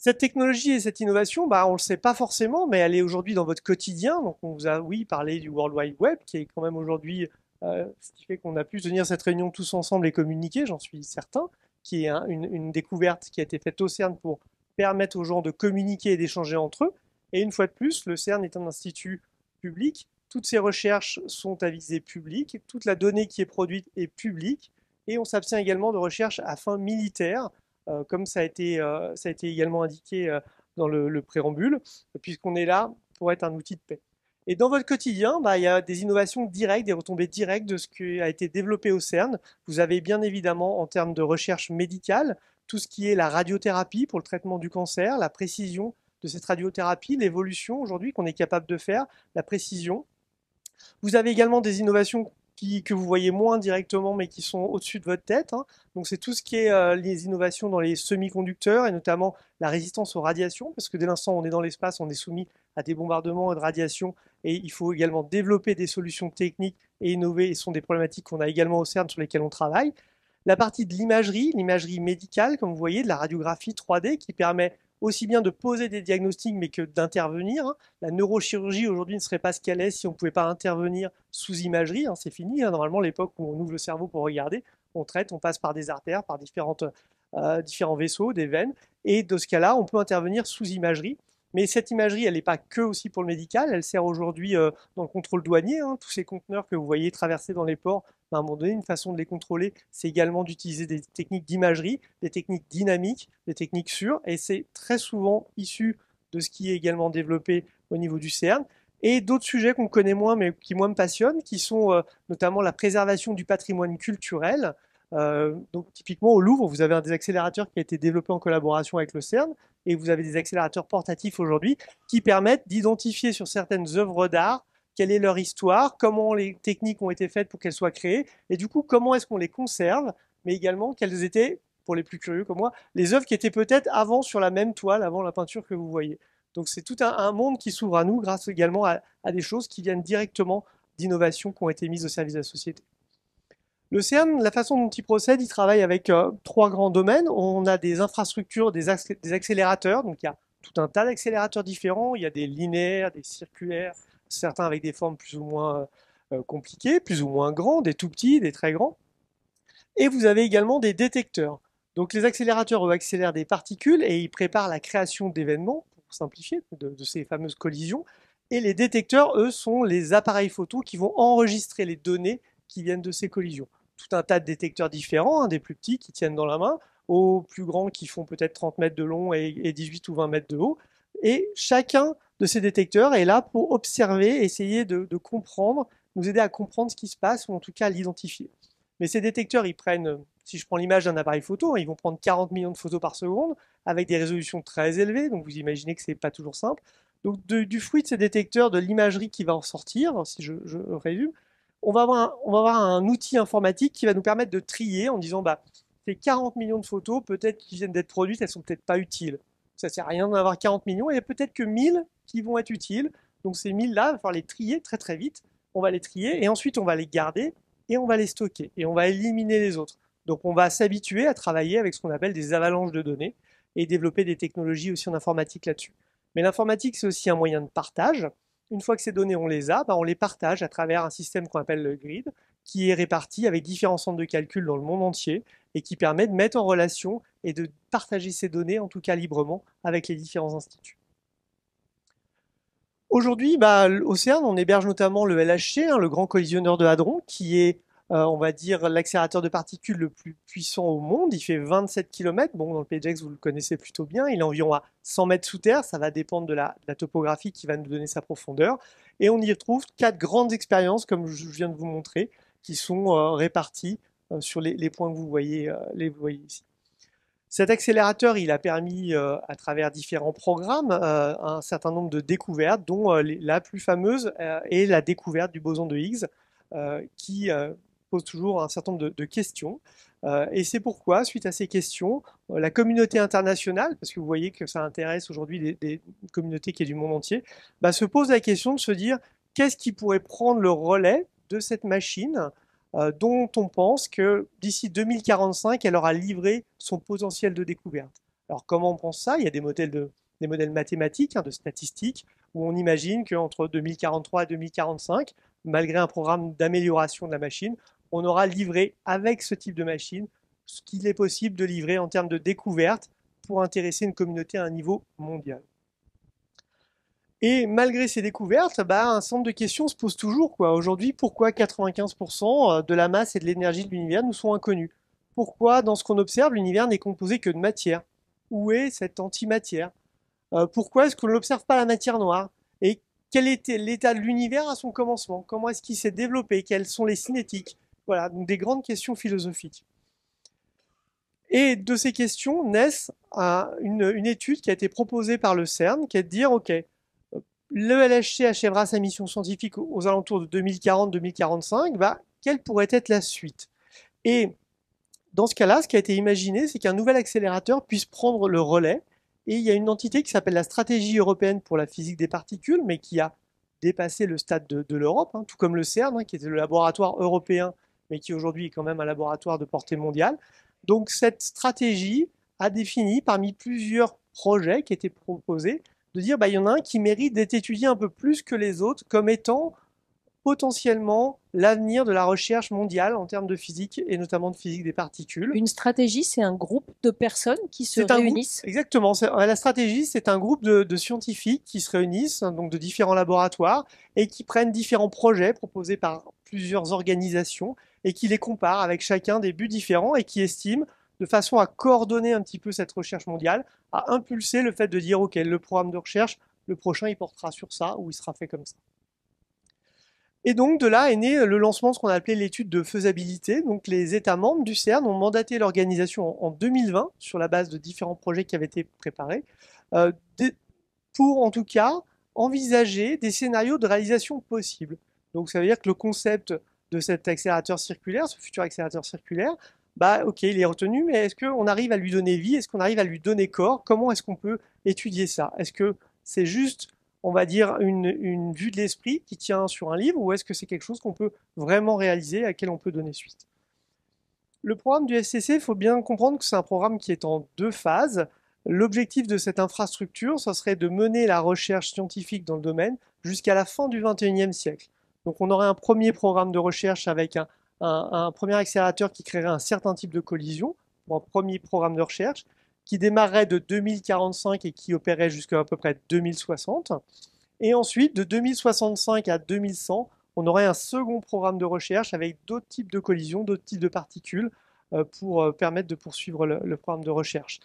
Cette technologie et cette innovation, on ne le sait pas forcément, mais elle est aujourd'hui dans votre quotidien. Donc on vous a, oui, parlé du World Wide Web, qui est quand même aujourd'hui ce qui fait qu'on a pu tenir cette réunion tous ensemble et communiquer, j'en suis certain, qui est une découverte qui a été faite au CERN pour permettre aux gens de communiquer et d'échanger entre eux. Et une fois de plus, le CERN est un institut public. Toutes ces recherches sont à visée publique. Toute la donnée qui est produite est publique. Et on s'abstient également de recherche à fin militaire, comme ça a été également indiqué dans le préambule, puisqu'on est là pour être un outil de paix. Et dans votre quotidien, il y a des innovations directes, des retombées directes de ce qui a été développé au CERN. Vous avez bien évidemment, en termes de recherche médicale, tout ce qui est la radiothérapie pour le traitement du cancer, la précision de cette radiothérapie, l'évolution aujourd'hui qu'on est capable de faire, la précision. Vous avez également des innovations que vous voyez moins directement, mais qui sont au-dessus de votre tête. Hein. Donc c'est tout ce qui est les innovations dans les semi-conducteurs, et notamment la résistance aux radiations, parce que dès l'instant où on est dans l'espace, on est soumis à des bombardements et de radiation, et il faut également développer des solutions techniques et innover, et ce sont des problématiques qu'on a également au CERN sur lesquelles on travaille. La partie de l'imagerie médicale, comme vous voyez, de la radiographie 3D, qui permet aussi bien de poser des diagnostics, mais que d'intervenir. La neurochirurgie aujourd'hui ne serait pas ce qu'elle est si on ne pouvait pas intervenir sous imagerie. C'est fini. Normalement, l'époque où on ouvre le cerveau pour regarder, on traite, on passe par des artères, par différents vaisseaux, des veines. Et dans ce cas-là, on peut intervenir sous imagerie. Mais cette imagerie, elle n'est pas que aussi pour le médical, elle sert aujourd'hui dans le contrôle douanier. Tous ces conteneurs que vous voyez traverser dans les ports, à un moment donné, une façon de les contrôler, c'est également d'utiliser des techniques d'imagerie, des techniques dynamiques, des techniques sûres, et c'est très souvent issu de ce qui est également développé au niveau du CERN. Et d'autres sujets qu'on connaît moins, mais qui moi me passionnent, qui sont notamment la préservation du patrimoine culturel. Donc typiquement au Louvre, vous avez un des accélérateurs qui a été développé en collaboration avec le CERN, et vous avez des accélérateurs portatifs aujourd'hui qui permettent d'identifier sur certaines œuvres d'art quelle est leur histoire, comment les techniques ont été faites pour qu'elles soient créées, et du coup comment est-ce qu'on les conserve, mais également quelles étaient, pour les plus curieux comme moi, les œuvres qui étaient peut-être avant sur la même toile, avant la peinture que vous voyez. Donc c'est tout un monde qui s'ouvre à nous grâce également à des choses qui viennent directement d'innovations qui ont été mises au service de la société. Le CERN, la façon dont il procède, il travaille avec 3 grands domaines. On a des infrastructures, des accélérateurs, donc il y a tout un tas d'accélérateurs différents. Il y a des linéaires, des circulaires, certains avec des formes plus ou moins compliquées, plus ou moins grands, des tout petits, des très grands. Et vous avez également des détecteurs. Donc les accélérateurs, eux, accélèrent des particules et ils préparent la création d'événements, pour simplifier, de ces fameuses collisions. Et les détecteurs, eux, sont les appareils photo qui vont enregistrer les données qui viennent de ces collisions. Tout un tas de détecteurs différents, des plus petits qui tiennent dans la main, aux plus grands qui font peut-être 30 mètres de long et 18 ou 20 mètres de haut. Et chacun de ces détecteurs est là pour observer, essayer de comprendre, nous aider à comprendre ce qui se passe, ou en tout cas à l'identifier. Mais ces détecteurs, ils prennent, si je prends l'image d'un appareil photo, ils vont prendre 40 millions de photos par seconde, avec des résolutions très élevées, donc vous imaginez que ce n'est pas toujours simple. Donc du fruit de ces détecteurs, de l'imagerie qui va en sortir, si je résume, on va avoir un outil informatique qui va nous permettre de trier en disant ces 40 millions de photos, peut-être qui viennent d'être produites, elles sont peut-être pas utiles. Ça ne sert à rien d'en avoir 40 millions, et il y a peut-être que 1000 qui vont être utiles. Donc ces 1000-là, il va falloir les trier très très vite. On va les trier et ensuite on va les garder et on va les stocker et on va éliminer les autres. Donc on va s'habituer à travailler avec ce qu'on appelle des avalanches de données et développer des technologies aussi en informatique là-dessus. Mais l'informatique, c'est aussi un moyen de partage. Une fois que ces données, on les a, on les partage à travers un système qu'on appelle le grid, qui est réparti avec différents centres de calcul dans le monde entier et qui permet de mettre en relation et de partager ces données, en tout cas librement, avec les différents instituts. Aujourd'hui, au CERN, on héberge notamment le LHC, le grand collisionneur de hadrons, qui est, on va dire, l'accélérateur de particules le plus puissant au monde. Il fait 27 km. Bon, dans le PJX, vous le connaissez plutôt bien. Il est environ à 100 mètres sous terre. Ça va dépendre de la topographie qui va nous donner sa profondeur. Et on y retrouve 4 grandes expériences, comme je viens de vous montrer, qui sont réparties sur les points que vous voyez ici. Cet accélérateur, il a permis, à travers différents programmes, un certain nombre de découvertes, dont la plus fameuse est la découverte du boson de Higgs, qui pose toujours un certain nombre de questions. Et c'est pourquoi, suite à ces questions, la communauté internationale, parce que vous voyez que ça intéresse aujourd'hui des communautés qui est du monde entier, se pose la question de se dire qu'est-ce qui pourrait prendre le relais de cette machine dont on pense que d'ici 2045, elle aura livré son potentiel de découverte. Alors comment on pense ça? Il y a des modèles mathématiques, de statistiques, où on imagine qu'entre 2043 et 2045, malgré un programme d'amélioration de la machine, on aura livré avec ce type de machine ce qu'il est possible de livrer en termes de découverte pour intéresser une communauté à un niveau mondial. Et malgré ces découvertes, un certain nombre de questions se posent toujours. Aujourd'hui, pourquoi 95% de la masse et de l'énergie de l'univers nous sont inconnus? Pourquoi, dans ce qu'on observe, l'univers n'est composé que de matière? Où est cette antimatière? Pourquoi est-ce qu'on n'observe pas la matière noire? Et quel était l'état de l'univers à son commencement? Comment est-ce qu'il s'est développé? Quelles sont les cinétiques? Voilà, donc des grandes questions philosophiques. Et de ces questions naissent une étude qui a été proposée par le CERN, qui est de dire, OK, le LHC achèvera sa mission scientifique aux alentours de 2040-2045, quelle pourrait être la suite? Et dans ce cas-là, ce qui a été imaginé, c'est qu'un nouvel accélérateur puisse prendre le relais Et il y a une entité qui s'appelle la Stratégie européenne pour la physique des particules, mais qui a dépassé le stade de l'Europe, tout comme le CERN, qui était le laboratoire européen, mais qui aujourd'hui est quand même un laboratoire de portée mondiale. Donc cette stratégie a défini, parmi plusieurs projets qui étaient proposés, de dire il y en a un qui mérite d'être étudié un peu plus que les autres comme étant potentiellement l'avenir de la recherche mondiale en termes de physique et notamment de physique des particules. Une stratégie, c'est un groupe de personnes qui se réunissent. Exactement. La stratégie, c'est un groupe de scientifiques qui se réunissent, donc de différents laboratoires, et qui prennent différents projets proposés par plusieurs organisations et qui les comparent avec chacun des buts différents et qui estiment, de façon à coordonner un petit peu cette recherche mondiale, à impulser le fait de dire, OK, le programme de recherche, le prochain, il portera sur ça ou il sera fait comme ça. Et donc de là est né le lancement de ce qu'on a appelé l'étude de faisabilité. Donc les États membres du CERN ont mandaté l'organisation en 2020 sur la base de différents projets qui avaient été préparés pour en tout cas envisager des scénarios de réalisation possibles. Donc ça veut dire que le concept de cet accélérateur circulaire, ce futur accélérateur circulaire, ok, il est retenu, mais est-ce qu'on arrive à lui donner vie? Est-ce qu'on arrive à lui donner corps? Comment est-ce qu'on peut étudier ça? Est-ce que c'est juste, on va dire, une vue de l'esprit qui tient sur un livre, ou est-ce que c'est quelque chose qu'on peut vraiment réaliser, à laquelle on peut donner suite? Le programme du SCC, il faut bien comprendre que c'est un programme qui est en 2 phases. L'objectif de cette infrastructure, ce serait de mener la recherche scientifique dans le domaine jusqu'à la fin du XXIe siècle. Donc on aurait un premier programme de recherche avec un premier accélérateur qui créerait un certain type de collision, pour un premier programme de recherche, qui démarrerait de 2045 et qui opérerait jusqu'à à peu près 2060. Et ensuite, de 2065 à 2100, on aurait un second programme de recherche avec d'autres types de collisions, d'autres types de particules, pour permettre de poursuivre le programme de recherche.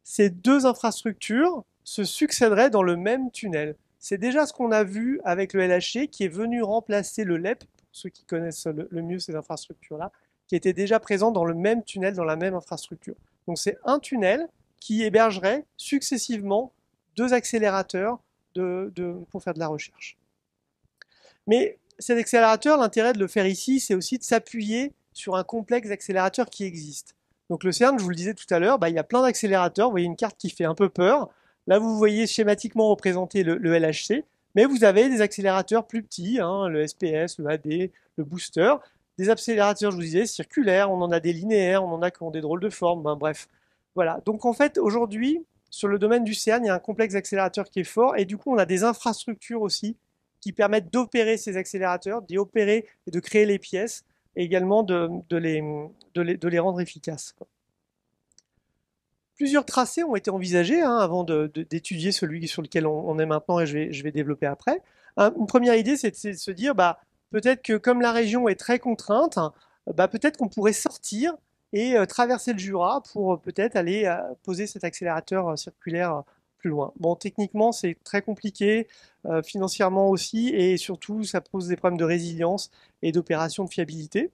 Ces 2 infrastructures se succéderaient dans le même tunnel. C'est déjà ce qu'on a vu avec le LHC qui est venu remplacer le LEP, pour ceux qui connaissent le mieux ces infrastructures-là, qui était déjà présent dans le même tunnel, dans la même infrastructure. Donc c'est un tunnel qui hébergerait successivement 2 accélérateurs pour faire de la recherche. Mais cet accélérateur, l'intérêt de le faire ici, c'est aussi de s'appuyer sur un complexe d'accélérateurs qui existe. Donc le CERN, je vous le disais tout à l'heure, il y a plein d'accélérateurs. Vous voyez une carte qui fait un peu peur. Là, vous voyez schématiquement représenter le LHC, mais vous avez des accélérateurs plus petits, le SPS, le AD, le booster. Des accélérateurs, je vous disais, circulaires, on en a des linéaires, on en a qui ont des drôles de formes, bref. Voilà, donc en fait, aujourd'hui, sur le domaine du CERN, il y a un complexe d'accélérateurs qui est fort, et du coup, on a des infrastructures aussi qui permettent d'opérer ces accélérateurs, d'y opérer et de créer les pièces, et également de les rendre efficaces. Plusieurs tracés ont été envisagés avant d'étudier celui sur lequel on est maintenant, et je vais développer après. Une première idée, c'est de se dire, peut-être que comme la région est très contrainte, peut-être qu'on pourrait sortir et traverser le Jura pour peut-être aller poser cet accélérateur circulaire plus loin. Bon, techniquement, c'est très compliqué, financièrement aussi, et surtout, ça pose des problèmes de résilience et d'opération de fiabilité.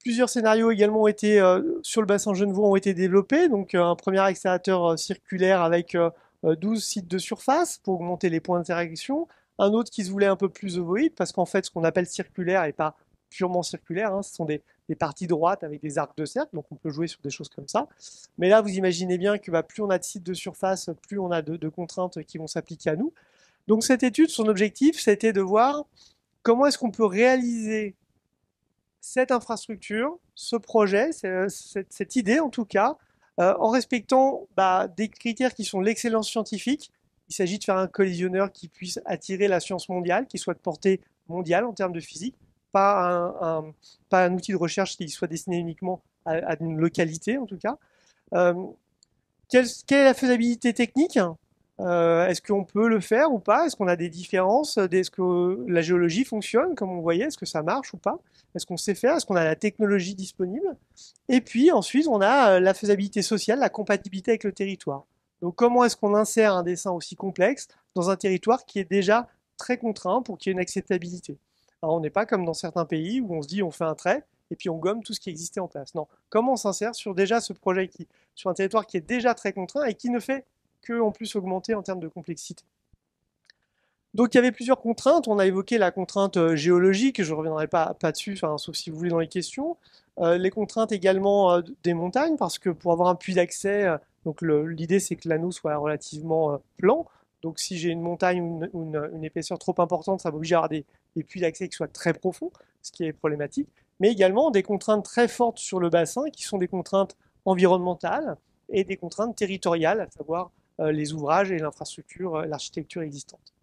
Plusieurs scénarios également ont été, sur le bassin genevois, ont été développés. Donc, un premier accélérateur circulaire avec 12 sites de surface pour augmenter les points d'interaction. Un autre qui se voulait un peu plus ovoïde, parce qu'en fait, ce qu'on appelle circulaire n'est pas purement circulaire, ce sont des parties droites avec des arcs de cercle, donc on peut jouer sur des choses comme ça. Mais là, vous imaginez bien que plus on a de sites de surface, plus on a de contraintes qui vont s'appliquer à nous. Donc cette étude, son objectif, c'était de voir comment est-ce qu'on peut réaliser cette infrastructure, ce projet, cette idée en tout cas, en respectant des critères qui sont l'excellence scientifique. Il s'agit de faire un collisionneur qui puisse attirer la science mondiale, qui soit de portée mondiale en termes de physique, pas un outil de recherche qui soit destiné uniquement à une localité en tout cas. Quelle est la faisabilité technique? Est-ce qu'on peut le faire ou pas? Est-ce qu'on a des différences? Est-ce que la géologie fonctionne comme on voyait? Est-ce que ça marche ou pas? Est-ce qu'on sait faire? Est-ce qu'on a la technologie disponible? Et puis ensuite, on a la faisabilité sociale, la compatibilité avec le territoire. Donc comment est-ce qu'on insère un dessin aussi complexe dans un territoire qui est déjà très contraint pour qu'il y ait une acceptabilité? Alors on n'est pas comme dans certains pays où on se dit on fait un trait et puis on gomme tout ce qui existait en place. Non, comment on s'insère sur déjà ce projet sur un territoire qui est déjà très contraint et qui ne fait que en plus augmenter en termes de complexité. Donc il y avait plusieurs contraintes. On a évoqué la contrainte géologique, je ne reviendrai pas dessus, sauf si vous voulez dans les questions. Les contraintes également des montagnes, parce que pour avoir un puits d'accès, Donc l'idée, c'est que l'anneau soit relativement plan. Donc si j'ai une montagne ou une épaisseur trop importante, ça va obliger à avoir des puits d'accès qui soient très profonds, ce qui est problématique. Mais également des contraintes très fortes sur le bassin, qui sont des contraintes environnementales et des contraintes territoriales, à savoir les ouvrages et l'infrastructure, l'architecture existante.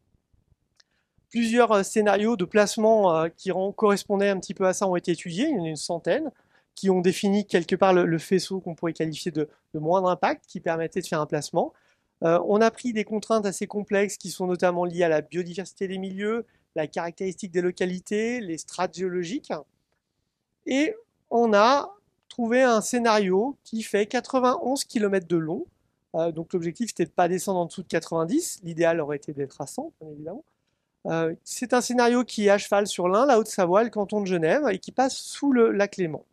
Plusieurs scénarios de placement qui correspondaient un petit peu à ça ont été étudiés, il y en a une centaine, qui ont défini quelque part le faisceau qu'on pourrait qualifier de moindre impact, qui permettait de faire un placement. On a pris des contraintes assez complexes qui sont notamment liées à la biodiversité des milieux, la caractéristique des localités, les strates géologiques. Et on a trouvé un scénario qui fait 91 km de long. Donc l'objectif, c'était de ne pas descendre en dessous de 90. L'idéal aurait été d'être à 100, bien évidemment. C'est un scénario qui est à cheval sur l'Ain, la Haute-Savoie, le canton de Genève, et qui passe sous le lac Léman.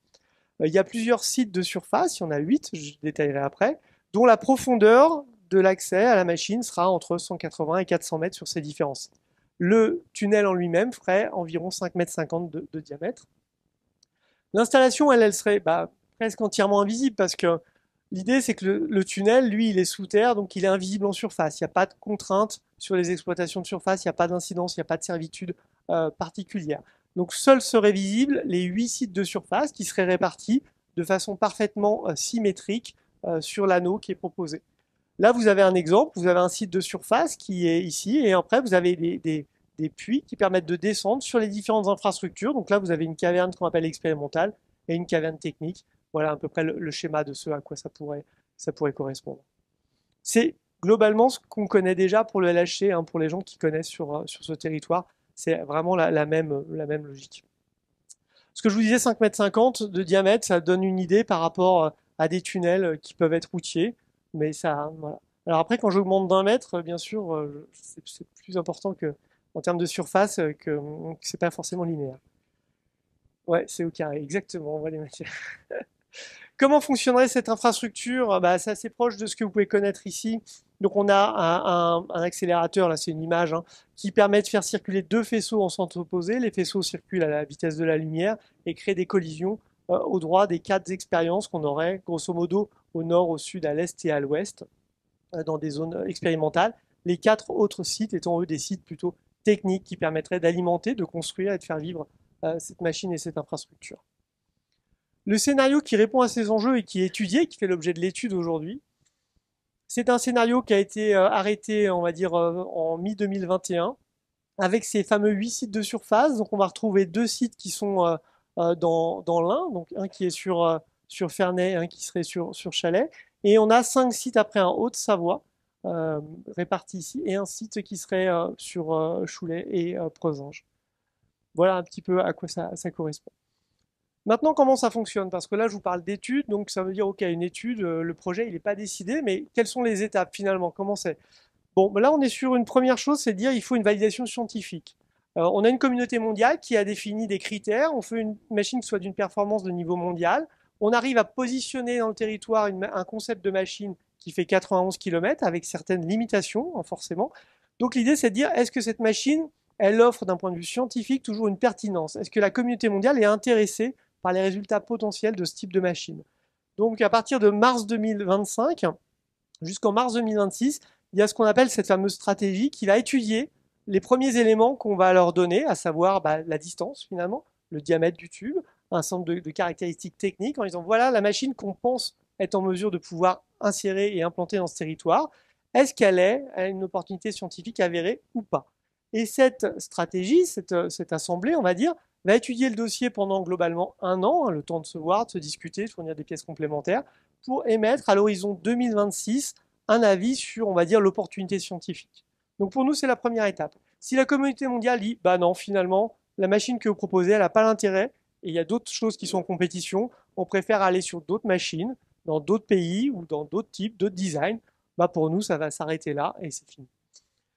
Il y a plusieurs sites de surface, il y en a 8, je détaillerai après, dont la profondeur de l'accès à la machine sera entre 180 et 400 mètres sur ces différents sites. Le tunnel en lui-même ferait environ 5,50 m de diamètre. L'installation, elle serait presque entièrement invisible parce que l'idée, c'est que le tunnel, lui, il est sous terre, donc il est invisible en surface. Il n'y a pas de contrainte sur les exploitations de surface, il n'y a pas d'incidence, il n'y a pas de servitude particulière. Donc seuls seraient visibles les 8 sites de surface qui seraient répartis de façon parfaitement symétrique sur l'anneau qui est proposé. Là, vous avez un exemple, vous avez un site de surface qui est ici, et après, vous avez des puits qui permettent de descendre sur les différentes infrastructures. Donc là, vous avez une caverne qu'on appelle expérimentale et une caverne technique. Voilà à peu près le schéma de ce à quoi ça pourrait correspondre. C'est globalement ce qu'on connaît déjà pour le LHC, hein, pour les gens qui connaissent sur ce territoire. C'est vraiment la même logique. Ce que je vous disais, 5,50 m de diamètre, ça donne une idée par rapport à des tunnels qui peuvent être routiers. Mais ça, voilà. Alors après, quand j'augmente d'1 mètre, bien sûr, c'est plus important en termes de surface que c'est pas forcément linéaire. Ouais, c'est au carré, exactement, on voit les matières. Comment fonctionnerait cette infrastructure? C'est assez proche de ce que vous pouvez connaître ici. Donc on a un accélérateur, là c'est une image, hein, qui permet de faire circuler deux faisceaux en sens opposé. Les faisceaux circulent à la vitesse de la lumière et créent des collisions au droit des 4 expériences qu'on aurait grosso modo au nord, au sud, à l'est et à l'ouest, dans des zones expérimentales. Les 4 autres sites étant eux des sites plutôt techniques qui permettraient d'alimenter, de construire et de faire vivre cette machine et cette infrastructure. Le scénario qui répond à ces enjeux et qui est étudié, qui fait l'objet de l'étude aujourd'hui, c'est un scénario qui a été arrêté, on va dire, en mi-2021, avec ces fameux 8 sites de surface. Donc on va retrouver 2 sites qui sont dans l'Ain, donc un qui est sur Ferney, un qui serait sur Chalais, et on a 5 sites après en Haute-Savoie, répartis ici, et un site qui serait sur Choulais et Presinges. Voilà un petit peu à quoi ça correspond. Maintenant, comment ça fonctionne? Parce que là, je vous parle d'études, donc ça veut dire, ok, une étude, le projet, il n'est pas décidé, mais quelles sont les étapes finalement? Comment c'est? Bon, là, on est sur une première chose, c'est de dire qu'il faut une validation scientifique. On a une communauté mondiale qui a défini des critères, on fait une machine qui soit d'une performance de niveau mondial, on arrive à positionner dans le territoire un concept de machine qui fait 91 km avec certaines limitations, forcément. Donc l'idée, c'est de dire, est-ce que cette machine, elle offre d'un point de vue scientifique toujours une pertinence? Est-ce que la communauté mondiale est intéressée par les résultats potentiels de ce type de machine? Donc à partir de mars 2025 jusqu'en mars 2026, il y a ce qu'on appelle cette fameuse stratégie qui va étudier les premiers éléments qu'on va leur donner, à savoir la distance finalement, le diamètre du tube, un ensemble de caractéristiques techniques en disant voilà la machine qu'on pense être en mesure de pouvoir insérer et implanter dans ce territoire. Est-ce qu'elle a une opportunité scientifique avérée ou pas? Et cette stratégie, cette assemblée, on va dire, va étudier le dossier pendant globalement 1 an, le temps de se voir, de se discuter, de fournir des pièces complémentaires, pour émettre à l'horizon 2026 un avis sur, on va dire, l'opportunité scientifique. Donc pour nous, c'est la première étape. Si la communauté mondiale dit, bah non, finalement, la machine que vous proposez, elle n'a pas l'intérêt, et il y a d'autres choses qui sont en compétition, on préfère aller sur d'autres machines, dans d'autres pays ou dans d'autres types, d'autres designs, bah pour nous, ça va s'arrêter là et c'est fini.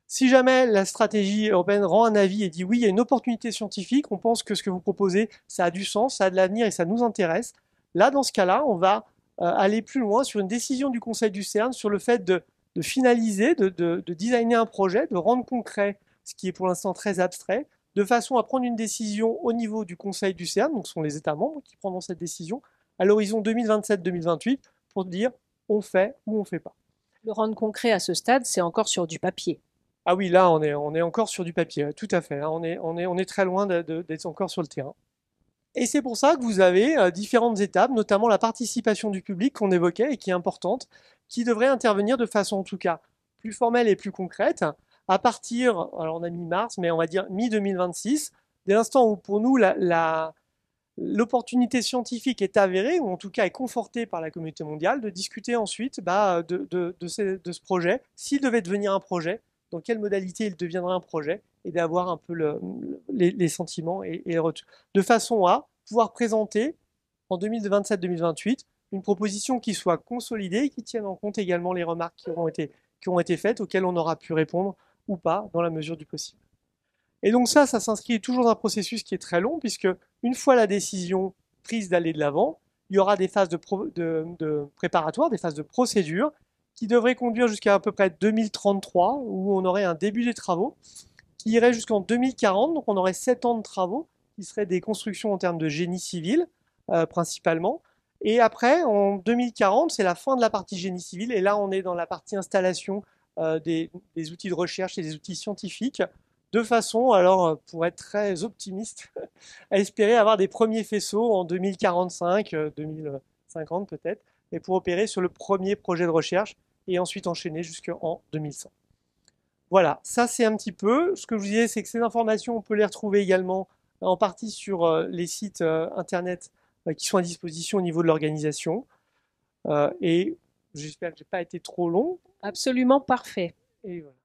Si jamais la stratégie européenne rend un avis et dit oui, il y a une opportunité scientifique, on pense que ce que vous proposez, ça a du sens, ça a de l'avenir et ça nous intéresse, là, dans ce cas-là, on va aller plus loin sur une décision du Conseil du CERN sur le fait de finaliser, de designer un projet, de rendre concret ce qui est pour l'instant très abstrait, de façon à prendre une décision au niveau du Conseil du CERN, donc ce sont les États membres qui prendront cette décision, à l'horizon 2027-2028, pour dire on fait ou on fait pas. Le rendre concret à ce stade, c'est encore sur du papier. Ah oui, là, on est encore sur du papier, ouais, tout à fait. Là, on est très loin d'être encore sur le terrain. Et c'est pour ça que vous avez différentes étapes, notamment la participation du public qu'on évoquait et qui est importante, qui devrait intervenir de façon en tout cas plus formelle et plus concrète à partir, alors on a mis mars, mais on va dire mi-2026, dès l'instant où pour nous l'opportunité scientifique est avérée, ou en tout cas est confortée par la communauté mondiale, de discuter ensuite de ce projet, s'il devait devenir un projet, dans quelle modalité il deviendrait un projet, et d'avoir un peu les sentiments et les retours. De façon à pouvoir présenter en 2027-2028 une proposition qui soit consolidée et qui tienne en compte également les remarques qui ont été faites, auxquelles on aura pu répondre ou pas, dans la mesure du possible. Et donc ça s'inscrit toujours dans un processus qui est très long, puisque une fois la décision prise d'aller de l'avant, il y aura des phases de préparatoires, des phases de procédure, qui devraient conduire jusqu'à à peu près 2033, où on aurait un début des travaux, qui irait jusqu'en 2040, donc on aurait 7 ans de travaux, qui seraient des constructions en termes de génie civil, principalement. Et après, en 2040, c'est la fin de la partie génie civil, et là on est dans la partie installation des outils de recherche et des outils scientifiques, de façon, alors pour être très optimiste, à espérer avoir des premiers faisceaux en 2045, 2050 peut-être, et pour opérer sur le premier projet de recherche et ensuite enchaîner jusqu'en 2100. Voilà, ça c'est un petit peu. Ce que je vous disais, c'est que ces informations, on peut les retrouver également en partie sur les sites internet qui sont à disposition au niveau de l'organisation. Et j'espère que je n'ai pas été trop long. Absolument parfait. Et voilà.